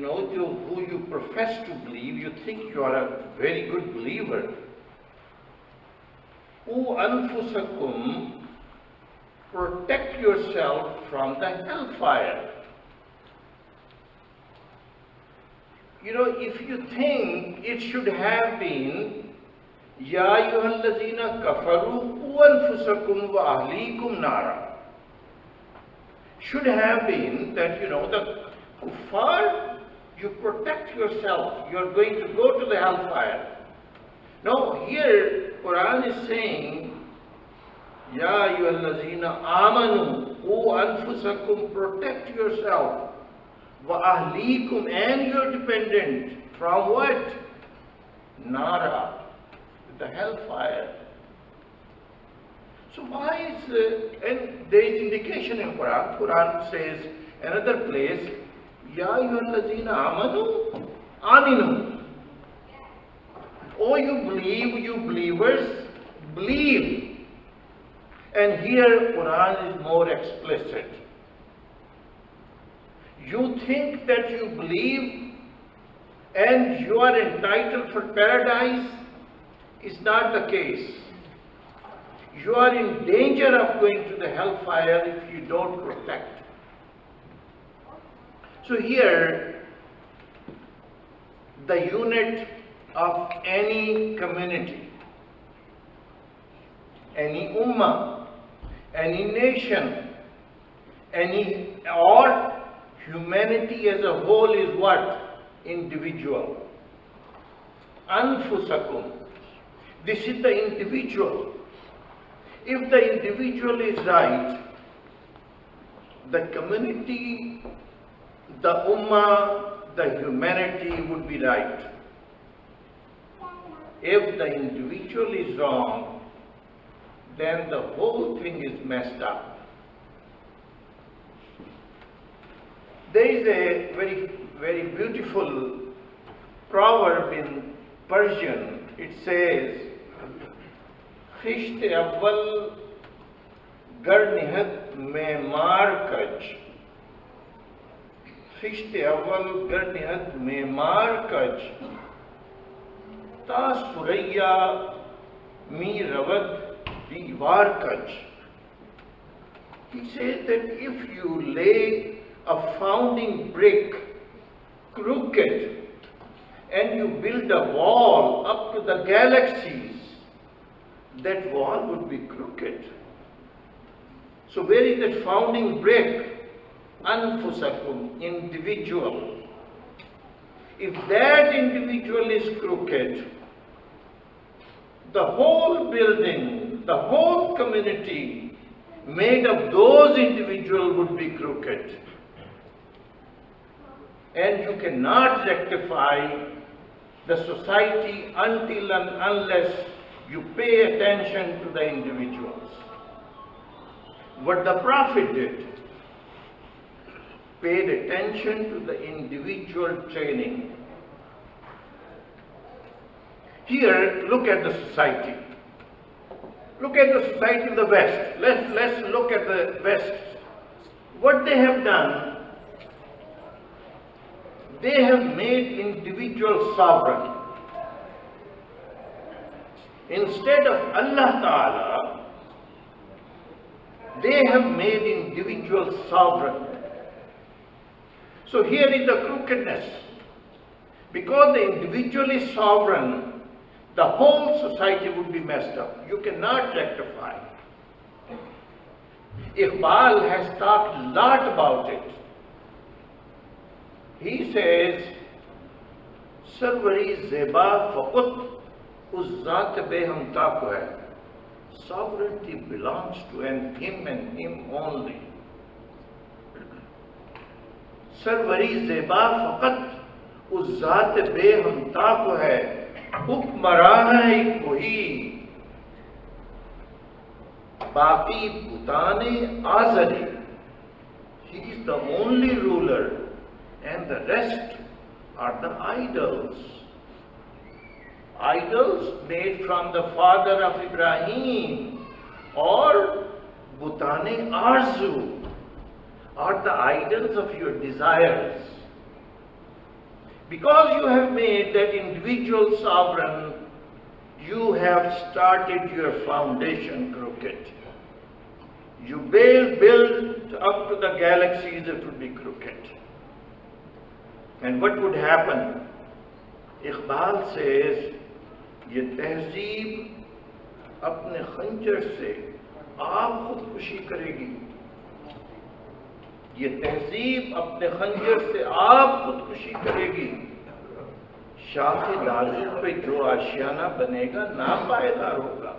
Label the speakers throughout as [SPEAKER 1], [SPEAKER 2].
[SPEAKER 1] who you profess to believe, you think you are a very good believer. O anfusakum, protect yourself from the hellfire. If you think it should have been, Ya ayyuhallazina kafaru qu anfusakum wa ahlikum nara. Should have been that, the kuffar, you protect yourself, you're going to go to the hellfire. No, here Quran is saying, Ya ayyuhallazina amanu qu anfusakum, protect yourself. Wa ahlikum, and your dependent, from what? Nara, the hellfire. So why is, and there is indication in Quran. Quran says, another place, Ya ayyuhallazina amanu, aminu. Oh, you believe, you believers, believe. And here Quran is more explicit. You think that you believe and you are entitled for paradise, is not the case. You are in danger of going to the hellfire if you don't protect. So here, the unit of any community, any ummah, any nation, or humanity as a whole is what? Individual. Anfusakum. This is the individual. If the individual is right, the community, the ummah, the humanity would be right. If the individual is wrong, then the whole thing is messed up. There is a very, very beautiful proverb in Persian. It says, Khisht awwal gar nihat mein maar kaj. Khisht awwal gar nihat mein maar kaj. Ta suraya mi rawad diwar kaj. He says that if you lay a founding brick crooked and you build a wall up to the galaxies, that wall would be crooked. So where is that founding brick? Anfusakum, individual. If that individual is crooked, the whole building, the whole community made of those individuals would be crooked. And you cannot rectify the society until and unless you pay attention to the individuals. What the Prophet did, paid attention to the individual training. Here, look at the society. Look at the society of the West. Let's look at the West. What they have done, they have made individuals sovereign. Instead of Allah Ta'ala, they have made individuals sovereign. So here is the crookedness. Because the individual is sovereign, the whole society would be messed up. You cannot rectify. Iqbal has talked a lot about it. He says, Sarvari zeba faqut us zat behamta ko hai. Sovereignty belongs to him and him only. Sarvari zeba faqat us zat behamta ko hai. Hukmaran kohi. Baqi butane azari. He is the only ruler. And the rest are the idols. Idols made from the father of Ibrahim, or Butane Arzu, are the idols of your desires. Because you have made that individual sovereign, you have started your foundation crooked. You build up to the galaxies, it would be crooked. And what would happen? Iqbal says, ये तहजीब अपने खंजर से आप खुदकुशी करेगी. ये तहजीब अपने खंजर से आप खुदकुशी करेगी. शाखे नाजुक पे जो आशियाना बनेगा नापायदार होगा.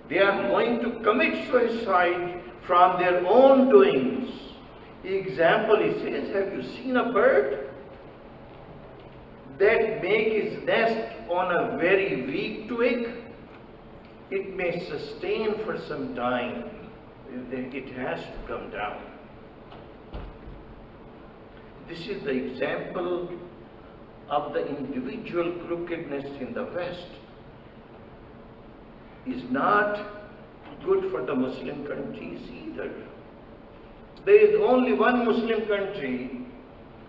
[SPEAKER 1] They are going to commit suicide from their own doings. Example, he says, have you seen a bird that makes its nest on a very weak twig? It may sustain for some time, then it has to come down. This is the example of the individual crookedness in the West. Is not good for the Muslim countries either. There is only one Muslim country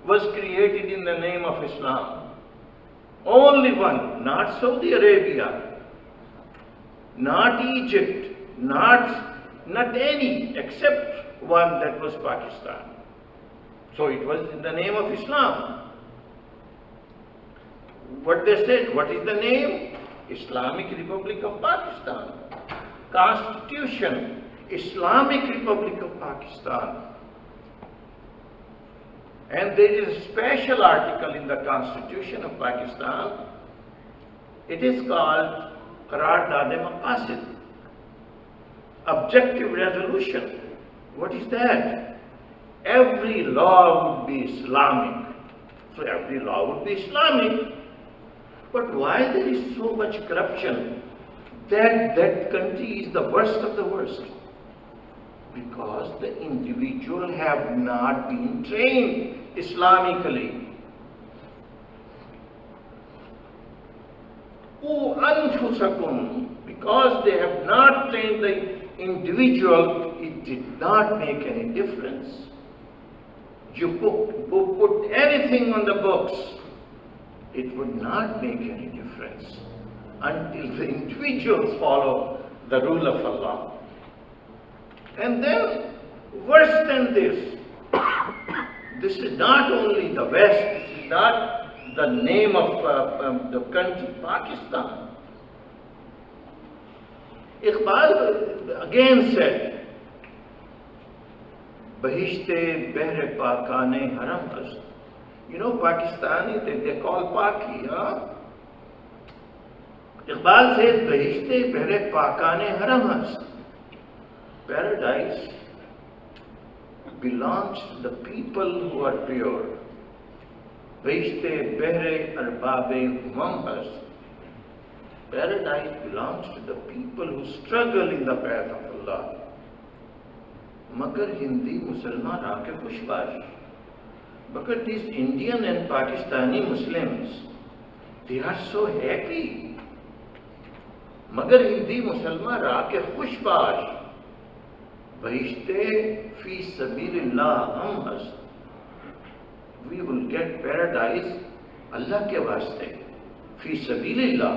[SPEAKER 1] was created in the name of Islam. Only one, not Saudi Arabia, not Egypt, not any, except one, that was Pakistan. So it was in the name of Islam. What they said, what is the name? Islamic Republic of Pakistan. Constitution, Islamic Republic of Pakistan. And there is a special article in the Constitution of Pakistan. It is called Qaraar-e-Maqasid, Objective Resolution. What is that? Every law would be Islamic. So every law would be Islamic. But why there is so much corruption? That country is the worst of the worst. Because the individual have not been trained Islamically. Because they have not trained the individual, it did not make any difference. You put anything on the books, it would not make any difference until the individuals follow the rule of Allah. And then, worse than this, this is not only the West, this is not the name of the country Pakistan. Iqbal again said, Bahishte behre pakane haram hast. You know, Pakistani, they call Paki, huh? Iqbal says, Bahishte behre pakane haram hast. Paradise belongs to the people who are pure. Bahishte behre arbabe humam hast. Paradise belongs to the people who struggle in the path of Allah. Magar Hindi Musalman aake khushbash. But these Indian and Pakistani Muslims, they are so happy. Magar Hindi Musalman aake khushbash. Bahishte fi sabilillah hum hast. We will get paradise Allah ke vaste. Fi sabilillah.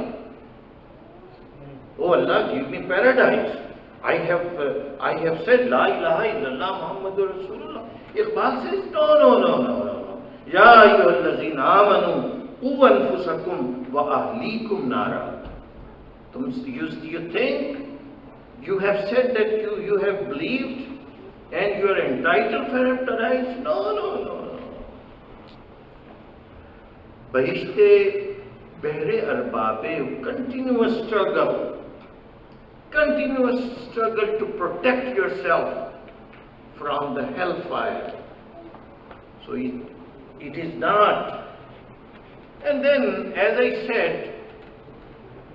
[SPEAKER 1] Oh Allah, give me paradise. I have said La ilaha illallah Muhammadur Rasulullah. Iqbal says, no. Ya ayyuhallazina amanu qu anfusakum wa ahlikum nara. You think you have said that you have believed and you are entitled for paradise? No. Bahishte behre arbabe, continuous struggle to protect yourself from the hellfire. So it is not. And then, as I said,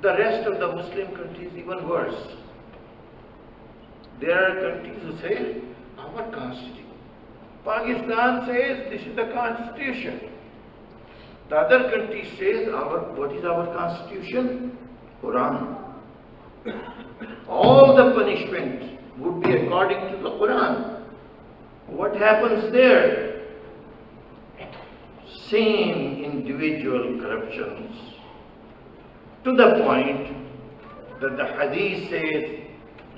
[SPEAKER 1] the rest of the Muslim countries even worse. There are countries who say, our constitution. Pakistan says, this is the constitution. The other country says, what is our constitution? Quran. All the punishment would be according to the Quran. What happens there? Same in individual corruptions, to the point that the hadith says,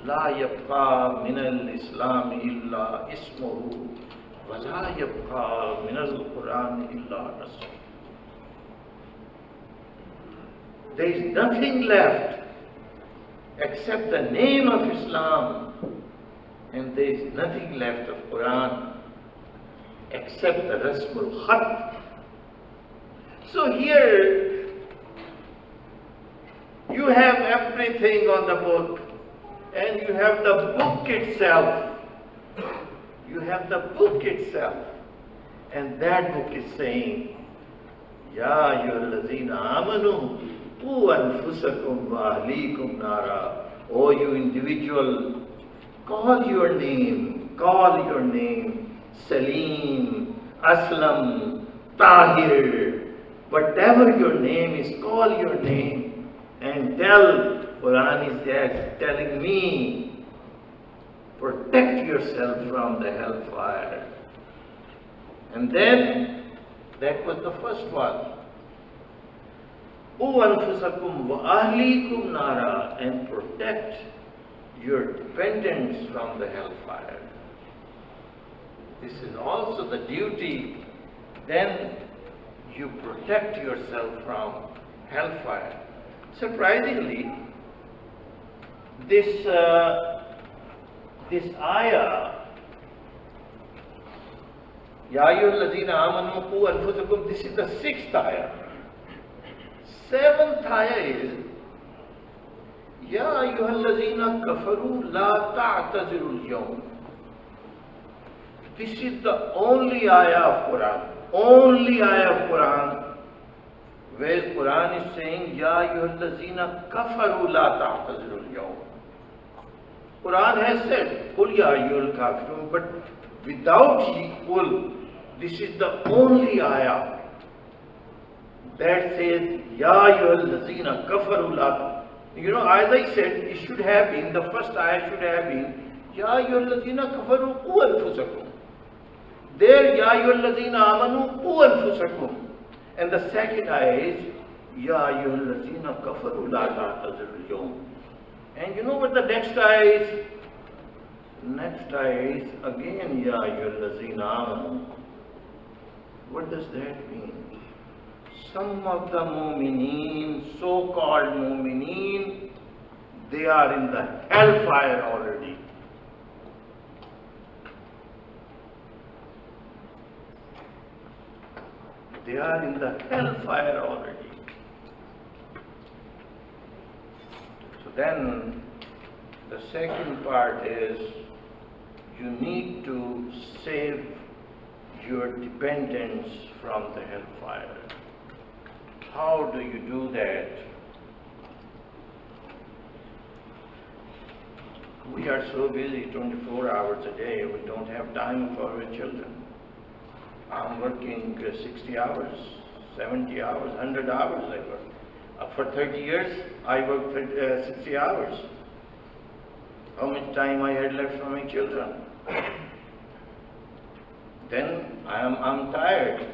[SPEAKER 1] لا يبقى من الإسلام إلا اسمه ولا يبقى من القرآن إلا رسول. There is nothing left except the name of Islam, and there is nothing left of Quran except the Rasmul Khat. So here you have everything on the book, and you have the book itself. You have the book itself, and that book is saying, Ya ayyuhallazina amanu qu anfusakum wa ahlikum nara. Oh, you individual, call your name, Saleem, Aslam, Tahir, whatever your name is, call your name and tell. Quran is there telling me, protect yourself from the hellfire. And then, that was the first one. O anfusakum wa ahlikum nara, and protect your dependents from the hellfire. This is also the duty. Then you protect yourself from hellfire. Surprisingly, this ayah, Ya ayyuhallazina amanu qu anfusakum, this is the 6th ayah. 7th ayah is, Ya ayyuhallazina kafaru la ta'tazirul yawm. This is the only ayah of Quran, where Quran is saying, Ya ayyuhallazina kafaru la ta'tazirul yawm. Quran has said, Qul ya ayyuhal kafirun, but without Qul, this is the only ayah that says, Ya ayyuhallazina kafaru la. You know, as I said, it should have been, the first ayah should have been, Ya ayyuhallazina kafaru qu anfusakum. There, Ya ayyuhallazina amanu qu anfusakum. And the second ayah is, Ya ayyuhallazina kafaru la ta'tazirul yawm. And you know what the next ayah is? Next ayah is again, Ya ayyuhallazina amanu. What does that mean? Some of the mu'mineen, so-called mu'mineen, they are in the hellfire already. They are in the hellfire already. So then, the second part is, you need to save your dependents from the hellfire. How do you do that? We are so busy 24 hours a day, we don't have time for our children. I'm working 60 hours, 70 hours, 100 hours I work. For 30 years, I worked 60 hours. How much time I had left for my children? Then I'm tired.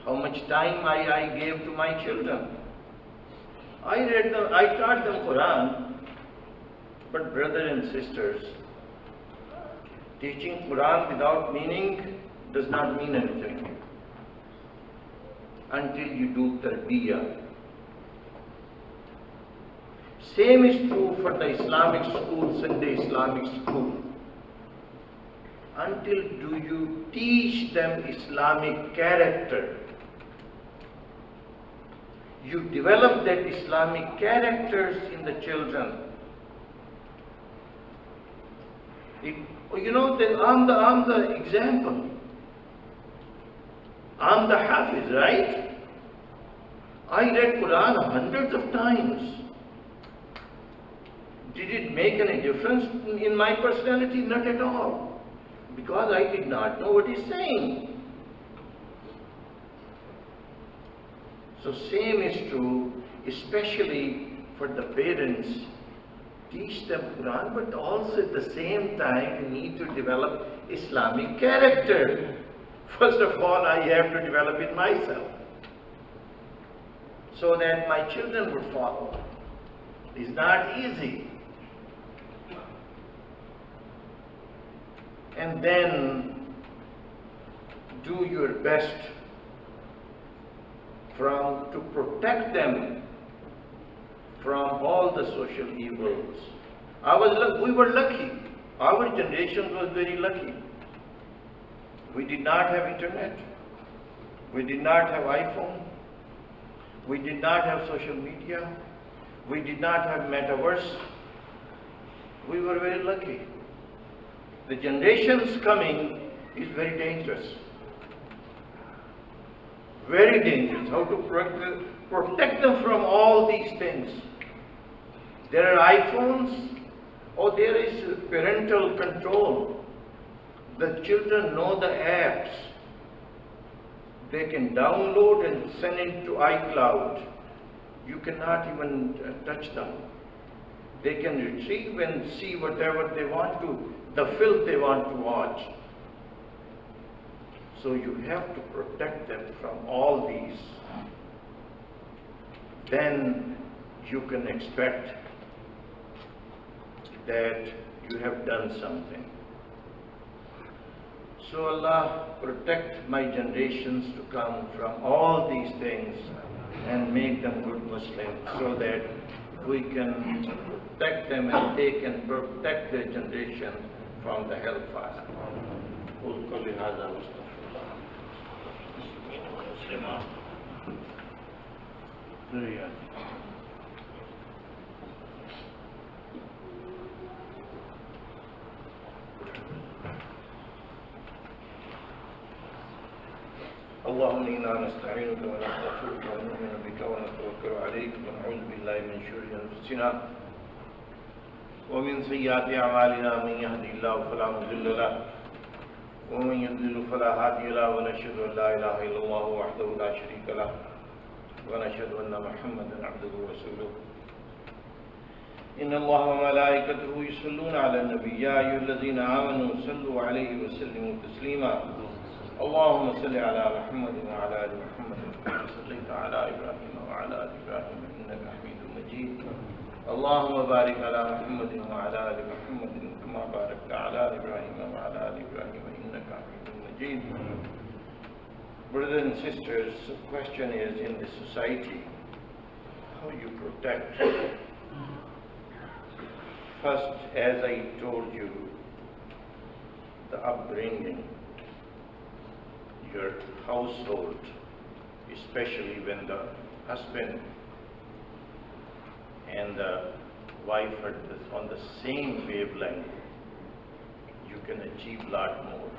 [SPEAKER 1] How much time I gave to my children? I read them, I taught them Quran, but brothers and sisters, teaching Quran without meaning does not mean anything until you do tarbiyah. Same is true for the Islamic school, Sunday Islamic school. Until do you teach them Islamic character, you develop that Islamic characters in the children. You know, then I'm the example. I'm the Hafiz, right? I read Quran hundreds of times. Did it make any difference in my personality? Not at all. Because I did not know what he's saying. So same is true, especially for the parents. Teach them Quran, but also at the same time you need to develop Islamic character. First of all, I have to develop it myself so that my children would follow. It's not easy. And then do your best to protect them from all the social evils. We were lucky. Our generation was very lucky. We did not have internet. We did not have iPhone. We did not have social media. We did not have metaverse. We were very lucky. The generations coming is very dangerous. Very dangerous. How to protect them from all these things. There are iPhones, or there is parental control. The children know the apps. They can download and send it to iCloud. You cannot even touch them. They can retrieve and see whatever they want to, the filth they want to watch. So you have to protect them from all these. Then you can expect that you have done something. So Allah protect my generations to come from all these things and make them good Muslims so that we can protect them and they can protect their generation from the hellfire. اللهم إنا نستعينك ونستغفرك ونؤمن بك ونتوكل عليك ونعوذ بالله من شرور أنفسنا ومن سيئات أعمالنا من يهده الله فلا مضل له ومن يضلل فلا هادي له ونشهد أن لا إله إلا الله وحده لا شريك له ونشهد أن محمدا عبده ورسوله إن الله وملائكته يصلون على النبي يا أيها الذين آمنوا صلوا عليه وسلموا تسليما اللهم صل على محمد وعلى آل محمد كما صليت على إبراهيم وعلى آل إبراهيم إنك حميد مجيد اللهم بارك على محمد وعلى آل محمد كما باركت على إبراهيم وعلى آل إبراهيم إنك حميد مجيد. Brothers and sisters, the question is, in this society, how you protect. First, as I told you, the upbringing, your household, especially when the husband and the wife are on the same wavelength, you can achieve a lot more.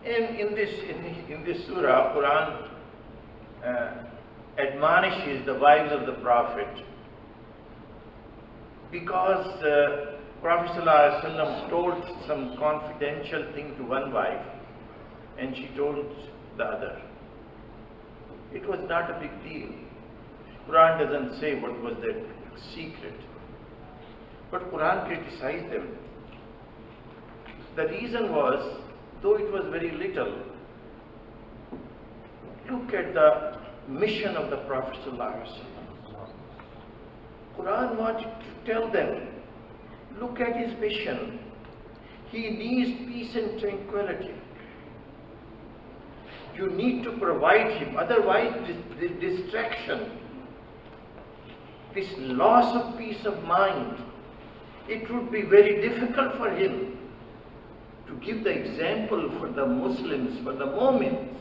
[SPEAKER 1] And in this surah, Quran admonishes the wives of the Prophet because Prophet ﷺ told some confidential thing to one wife and she told the other. It was not a big deal. Quran doesn't say what was their secret. But Quran criticized them. The reason was, though it was very little, look at the mission of the Prophet ﷺ. Quran wanted to tell them, look at his mission. He needs peace and tranquility. You need to provide him, otherwise this distraction, this loss of peace of mind, it would be very difficult for him to give the example for the Muslims, for the Mu'mins.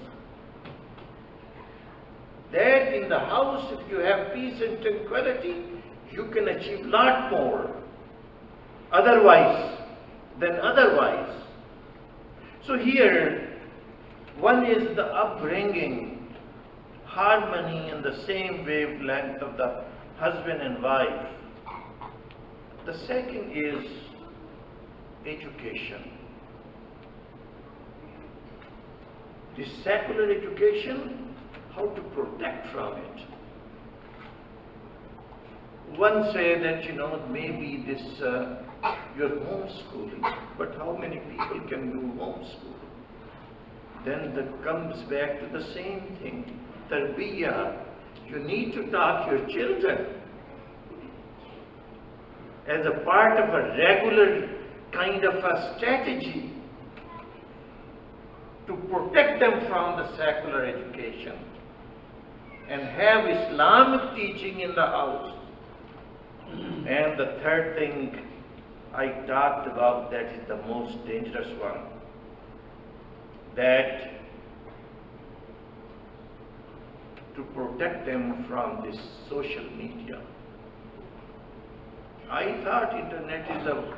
[SPEAKER 1] That in the house, if you have peace and tranquility, you can achieve a lot more than otherwise. So here, one is the upbringing, harmony in the same wavelength of the husband and wife. The second is education. This secular education, how to protect from it. One say that, maybe this you're homeschooling. But how many people can do homeschooling? Then that comes back to the same thing. Tarbiyah. You need to talk your children as a part of a regular kind of a strategy to protect them from the secular education and have Islamic teaching in the house. And the third thing I talked about, that is the most dangerous one, that to protect them from this social media. I thought internet is the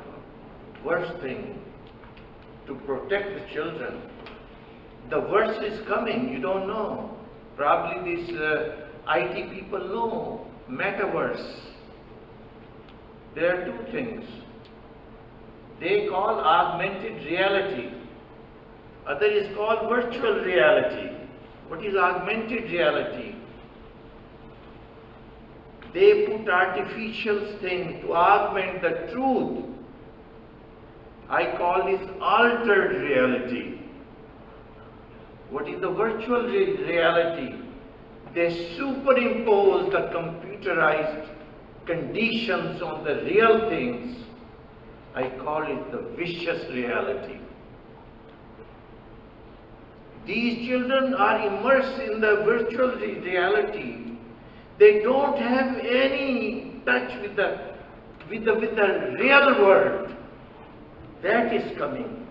[SPEAKER 1] worst thing to protect the children. The worst is coming, you don't know. Probably these IT people know. Metaverse. There are two things. They call augmented reality. Other is called virtual reality. What is augmented reality? They put artificial things to augment the truth. I call this altered reality. What is the virtual reality? They superimpose the computerized conditions on the real things. I call it the vicious reality. These children are immersed in the virtual reality. They don't have any touch with the real world. That is coming.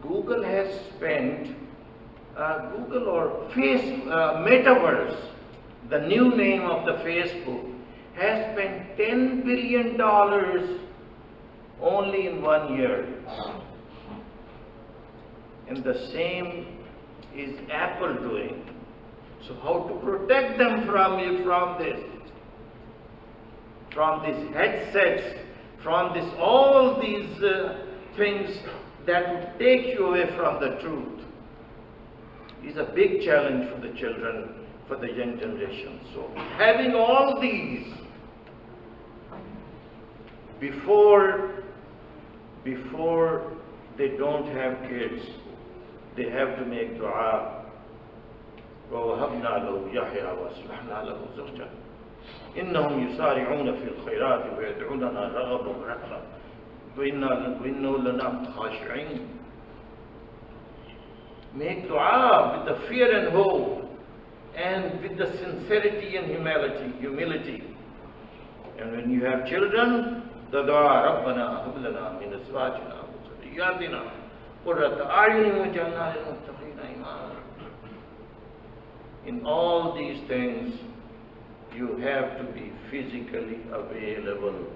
[SPEAKER 1] Google has spent, Google or Metaverse, the new name of the Facebook, has spent $10 billion only in 1 year. And the same is Apple doing. So how to protect them from these headsets, from all these things that would take you away from the truth, is a big challenge for the children, for the young generation. So having all these before they don't have kids, they have to make dua. وَوَهَبْنَا لَهُ يَحْيَى وَأَصْلَحْنَا لَهُ زَوْجَهُ إِنَّهُمْ يُسَارِعُونَ فِي الْخَيْرَاتِ وَيَدْعُونَنَا رَغَبًا وَرَهْبًا وَإِنَّا لَنَا خَاشِعِينَ. Make dua with the fear and hope and with the sincerity and humility. And when you have children, the dua, رَبَّنَا هَبْ لَنَا مِنْ أَزْوَاجِنَا وَذُرِّيَّاتِنَا قُرَّةَ أَعْيُنٍ وَاجْعَلْنَا لِلْمُتَّقِينَ إِمَامًا. In all these things, you have to be physically available.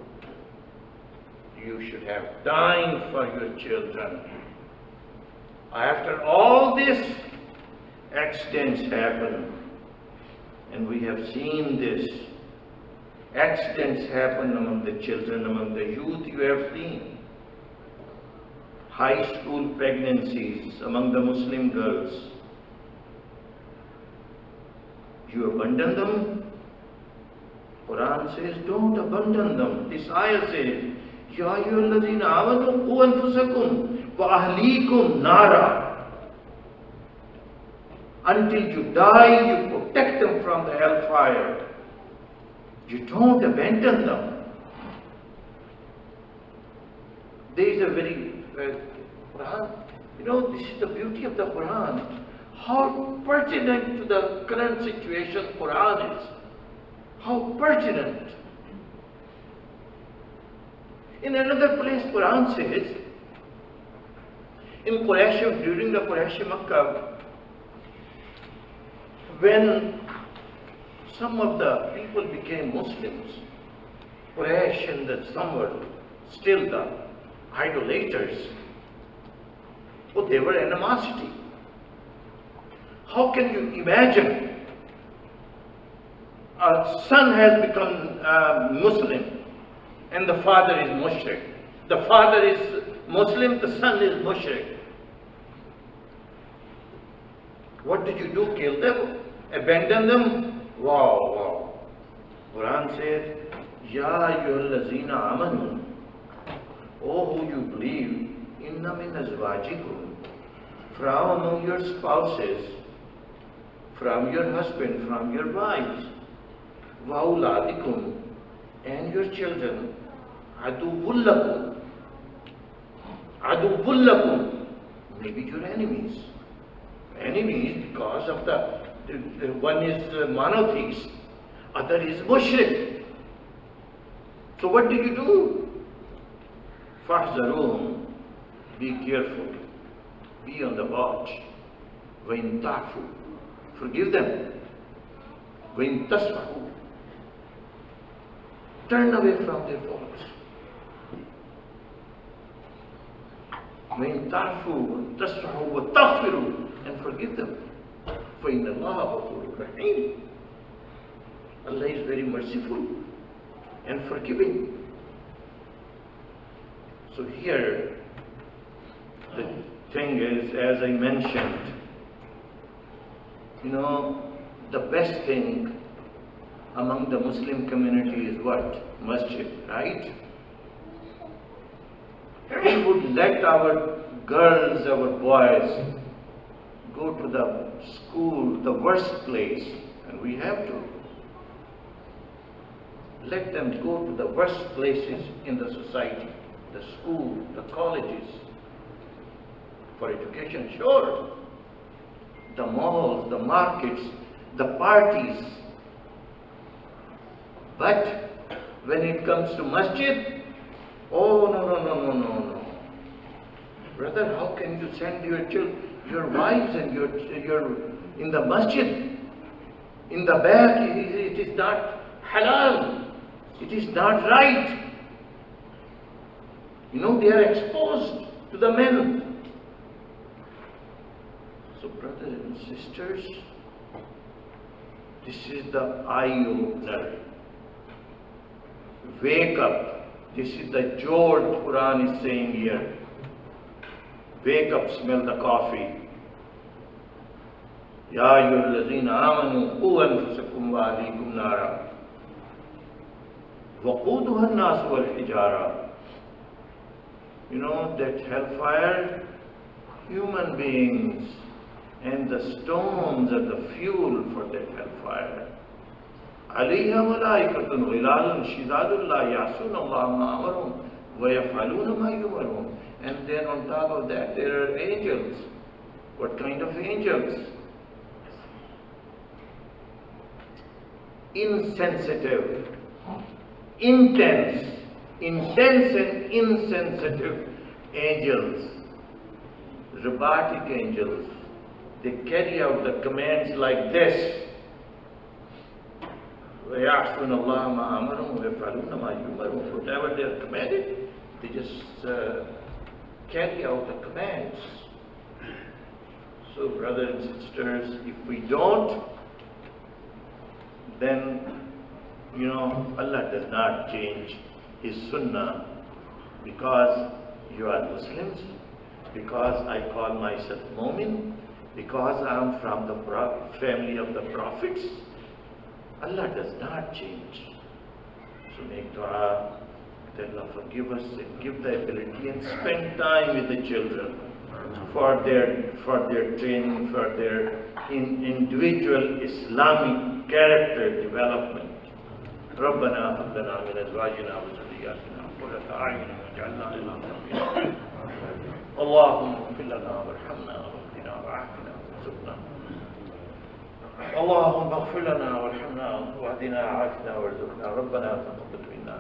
[SPEAKER 1] You should have time for your children. After all this, accidents happen. And we have seen this. Accidents happen among the children, among the youth, you have seen. High school pregnancies among the Muslim girls. You abandon them? Quran says, don't abandon them. This ayah says, Ya ayyuhalladhina amanu qu anfusakum wa ahlikum nara. Until you die, you protect them from the hellfire. You don't abandon them. There is a very Quran. This is the beauty of the Quran. How pertinent to the current situation Quran is. How pertinent. In another place, Quran says, in Qureshi, during the Qureshi Makkah, when some of the people became Muslims, Quraysh and some were still the idolaters, they were animosity. How can you imagine a son has become Muslim and the father is mushrik? The father is Muslim, the son is mushrik. What did you do? Kill them? Abandon them? Wow. Quran says, Ya ayyuhallazina amanu, O who you believe, inna min azwajikum, from among your spouses, from your husband, from your wives, wa auladikum, and your children, aduwwul lakum, aduwwul lakum, maybe your enemies. Enemies because of the one is monotheist, other is mushrik. So what do you do? Fahzaruhum, be careful, be on the watch. Wain ta'fu, forgive them. Wain tasfahu, turn away from their faults. Wain ta'fu, tasfahu, wa taghfiru, and forgive them. For inna Allah ghafurur rahim. Allah is very merciful and forgiving. So here, the thing is, as I mentioned, the best thing among the Muslim community is what? Masjid, right? We would let our girls, our boys, go to the school, the worst place, and we have to. Let them go to the worst places in the society, the school, the colleges, for education, sure. The malls, the markets, the parties. But when it comes to masjid, oh no. Brother, how can you send your wives and your in the masjid? In the back, it is not halal. It is not right. They are exposed to the men. So brothers and sisters, this is the eye-opener. Wake up. This is the Jord Quran is saying here. Wake up, smell the coffee. Ya ayyuhallazina amanu qu anfusakum wa ahlikum nara. وَقُودُهَا النَّاسُ وَالْحِجَارَةُ. That hellfire, human beings, and the stones are the fuel for that hellfire. عَلَيْهَا مَلَائِكَةٌ غِلَالٌ شِدَادٌ لَا يَعْصُونَ اللَّهَ مَا أَمَرَهُمْ وَيَفْعَلُونَ مَا يُؤْمَرُونَ. And then on top of that there are angels. What kind of angels? Insensitive, intense and insensitive angels, robotic angels. They carry out the commands like this. وَيَعْصُونَ اللَّهَ مَا أَمَرَهُمْ وَيَفْعَلُونَ مَا يُؤْمَرُونَ. Whatever they are commanded, they just carry out the commands. So brothers and sisters, if we don't, then Allah does not change His Sunnah because you are Muslims, because I call myself Mu'min, because I am from the family of the prophets. Allah does not change. So make dua that Allah forgive us and give the ability and spend time with the children for their training, for their individual Islamic character development. ربنا هب لنا من ازواجنا وذرياتنا قرة اعين واجعلنا للمتقين. اللهم اغفر لنا وارحمنا واهدنا وعافنا وارزقنا. اللهم اغفر لنا وارحمنا واهدنا وعافنا وارزقنا. ربنا تقبل منا